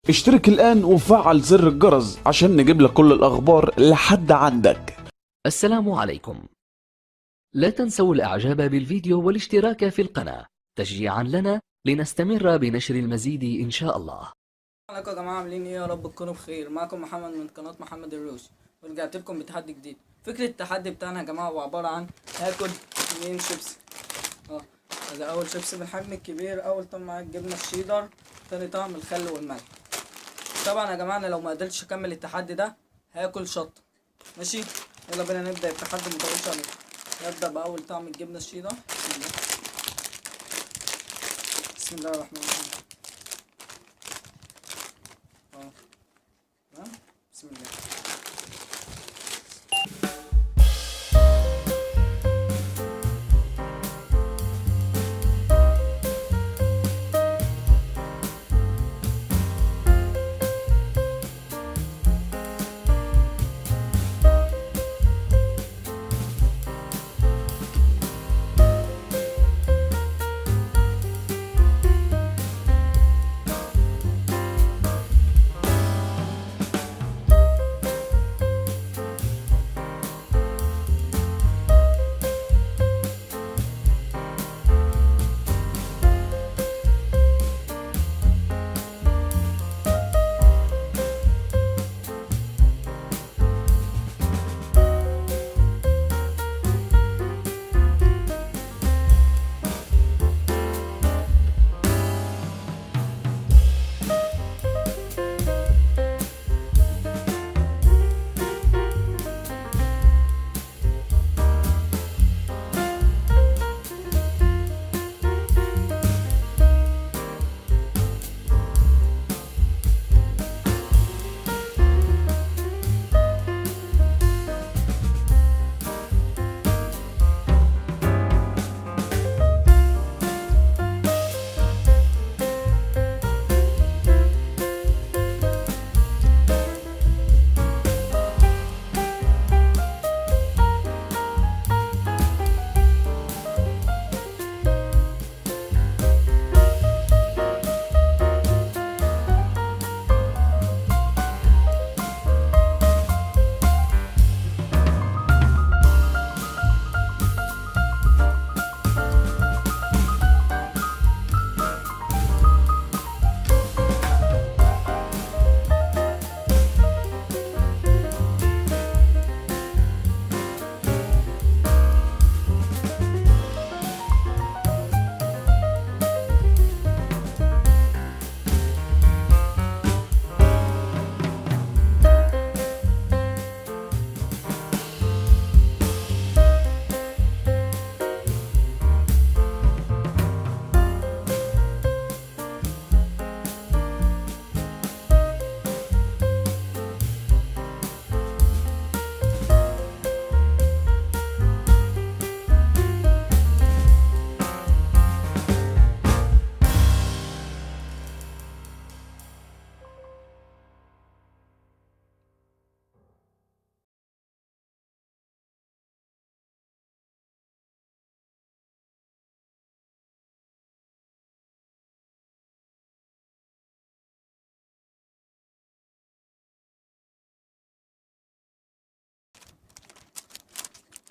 اشترك الآن وفعل زر الجرس عشان نجيب لك كل الأخبار لحد عندك. السلام عليكم. لا تنسوا الإعجاب بالفيديو والاشتراك في القناة تشجيعا لنا لنستمر بنشر المزيد إن شاء الله. عليكم يا جماعه، عاملين ايه؟ يا رب تكونوا بخير. معكم محمد من قناه محمد الروش، ورجعت لكم بتحدي جديد. فكره التحدي بتاعنا يا جماعه هو عباره عن هاكل 2 شيبسي. ده اول شيبسي بالحجم الكبير، اول طعم معاه الجبنه الشيدر، تاني طعم الخل والملح. طبعا يا جماعه انا لو ما قدرتش اكمل التحدي ده هاكل شطه. ماشي، يلا بينا نبدا التحدي، مطولش عليكم. نبدا باول طعم الجبنه الشيدر. بسم الله الرحمن الرحيم. تمام، بسم الله.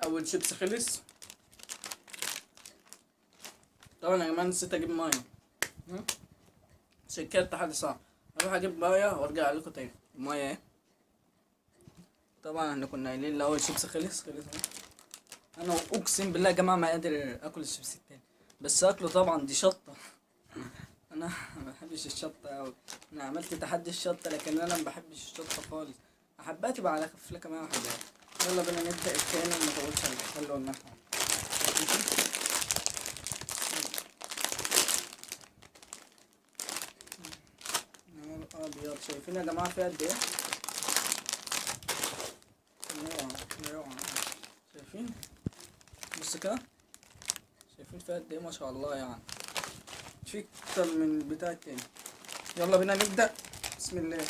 اول شيبس خلص. طبعا يا جماعه نسيت اجيب ميه، عشان كده التحدي صعب. اروح اجيب ميه وارجع لكم تاني. الميه اهي. طبعا احنا كنا قايلين الاول شيبس خلص اهو. انا اقسم بالله يا جماعه ما قادر اكل الشيبس التاني، بس اكله طبعا. دي شطه. انا ما بحبش الشطه اوي. انا عملت تحدي الشطه، لكن انا ما بحبش الشطه خالص. احبها تبقى على خفيف، لكن انا ما بحبهاش. يلا بينا نبدا التاني وما نطولش على الخل والملح. نار ابيض. شايفين يا جماعه فيها قد ايه؟ روعة. شايفين؟ بص كده، شايفين فيها قد ايه؟ ما شاء الله يعني. في اكتر من البتاع التاني. يلا بينا نبدأ. بسم الله.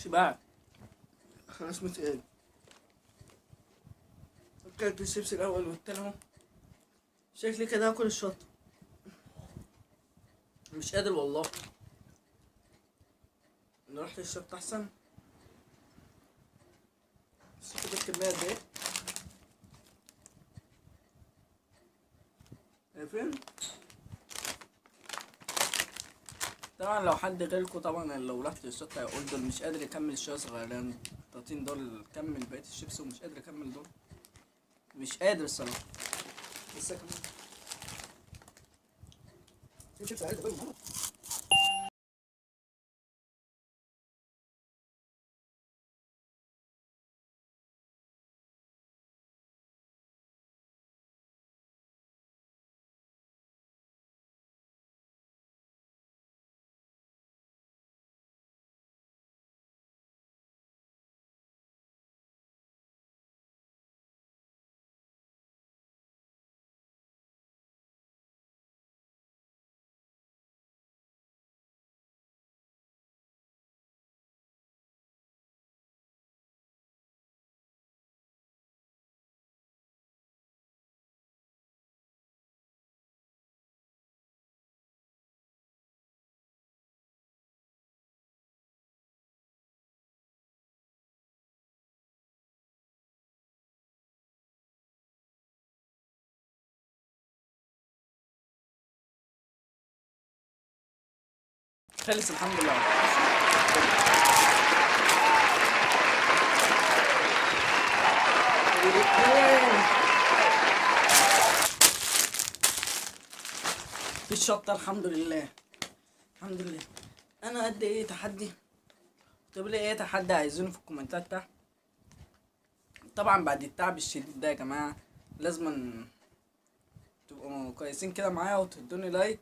شبعت خلاص مش قادر. اكلت الشيبس الاول والتاني اهو. شكلي كده هاكل الشطة. مش قادر والله. لو رحت الشطة احسن. بس كده الكمية قد ايه؟ عارفين؟ طبعا لو حد غيركم طبعا لو رحت الشطة هيقول دول مش قادر يكمل شوية صغيرين. الطاطين دول كمل بقية الشيبس ومش قادر يكمل دول. مش قادر الصراحة. لسه كمان. في شيبس عايز اقول خلص الحمد لله. في الشطة الحمد لله. الحمد لله. انا قد ايه تحدي؟ اكتبوا لي ايه تحدي عايزينه في الكومنتات تحت. طبعا بعد التعب الشديد ده يا جماعة لازم تبقوا كويسين كده معايا وتدوني لايك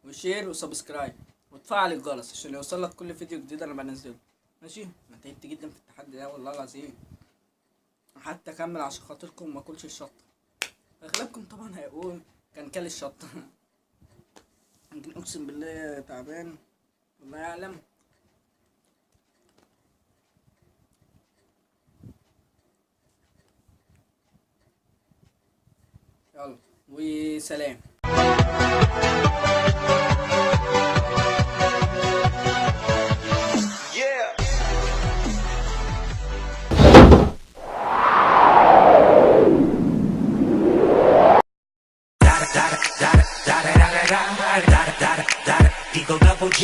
وشير وسبسكرايب وتفعل الجرس عشان يوصلك كل فيديو جديد انا بنزله. ماشي؟ انا تعبت جدا في التحدي ده والله العظيم. حتى اكمل عشان خاطركم ما اكلش الشطة. اغلبكم طبعا هيقول كان كل الشطة. يمكن اقسم بالله تعبان والله يعلم. يلا وسلام. Eagle Double G.